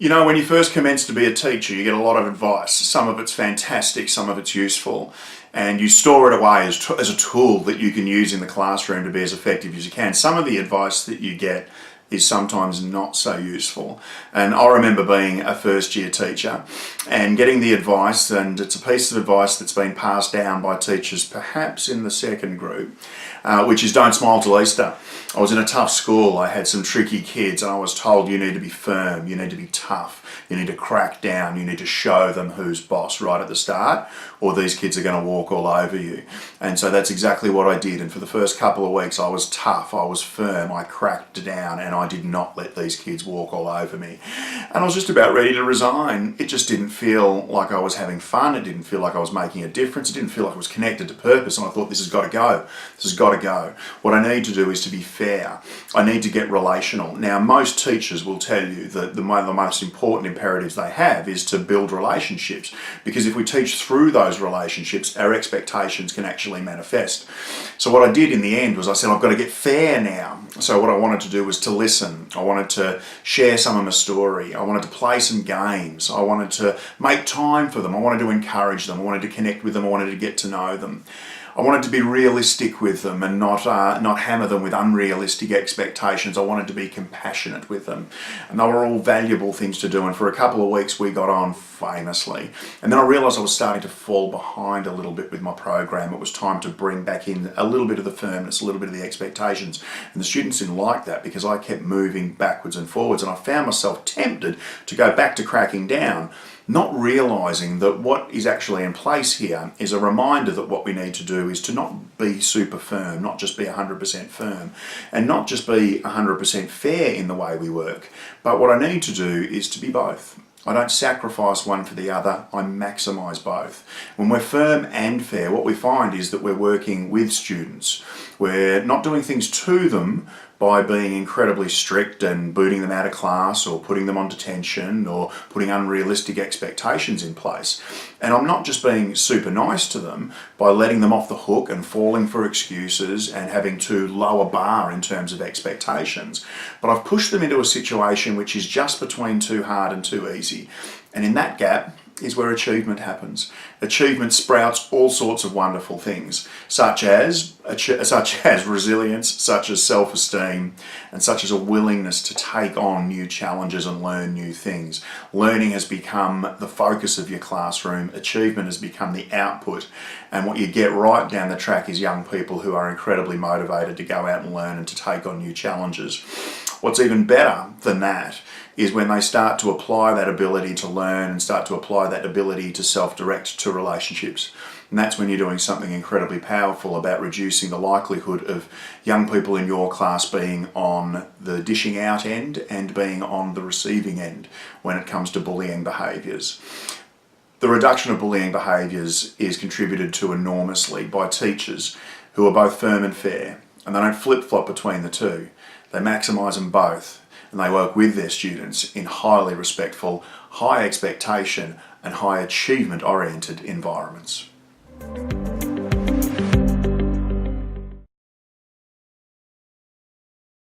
You know, when you first commence to be a teacher, you get a lot of advice. Some of it's fantastic, some of it's useful, and you store it away as a tool that you can use in the classroom to be as effective as you can. Some of the advice that you get is sometimes not so useful. And I remember being a first year teacher and getting the advice, and it's a piece of advice that's been passed down by teachers perhaps in the second group, which is don't smile till Easter. I was in a tough school, I had some tricky kids, and I was told you need to be firm, you need to be tough, you need to crack down, you need to show them who's boss right at the start, or these kids are going to walk all over you. And so that's exactly what I did, and for the first couple of weeks I was tough, I was firm, I cracked down, and I did not let these kids walk all over me. And I was just about ready to resign. It just didn't feel like I was having fun, it didn't feel like I was making a difference, it didn't feel like I was connected to purpose, and I thought this has got to go, this has got to go. What I need to do is to be fair. I need to get relational. Now, most teachers will tell you that the most important imperatives they have is to build relationships, because if we teach through those relationships, our expectations can actually manifest. So what I did in the end was I said, I've got to get fair now. So what I wanted to do was to listen. I wanted to share some of my story. I wanted to play some games. I wanted to make time for them. I wanted to encourage them. I wanted to connect with them. I wanted to get to know them. I wanted to be realistic with them and not hammer them with unrealistic expectations. I wanted to be compassionate with them. And they were all valuable things to do. And for a couple of weeks we got on famously. And then I realised I was starting to fall behind a little bit with my program. It was time to bring back in a little bit of the firmness, a little bit of the expectations. And the students didn't like that because I kept moving backwards and forwards. And I found myself tempted to go back to cracking down, not realising that what is actually in place here is a reminder that what we need to do is to not be super firm, not just be 100% firm, and not just be 100% fair in the way we work, but what I need to do is to be both. I don't sacrifice one for the other, I maximise both. When we're firm and fair, what we find is that we're working with students. We're not doing things to them by being incredibly strict and booting them out of class or putting them on detention or putting unrealistic expectations in place. And I'm not just being super nice to them by letting them off the hook and falling for excuses and having too low a bar in terms of expectations, but I've pushed them into a situation which is just between too hard and too easy. And in that gap is where achievement happens. Achievement sprouts all sorts of wonderful things, such as resilience, such as self-esteem, and such as a willingness to take on new challenges and learn new things. Learning has become the focus of your classroom, achievement has become the output, and what you get right down the track is young people who are incredibly motivated to go out and learn and to take on new challenges. What's even better than that is when they start to apply that ability to learn and start to apply that ability to self-direct to relationships. And that's when you're doing something incredibly powerful about reducing the likelihood of young people in your class being on the dishing out end and being on the receiving end when it comes to bullying behaviours. The reduction of bullying behaviours is contributed to enormously by teachers who are both firm and fair, and they don't flip-flop between the two. They maximise them both, and they work with their students in highly respectful, high expectation and high achievement oriented environments.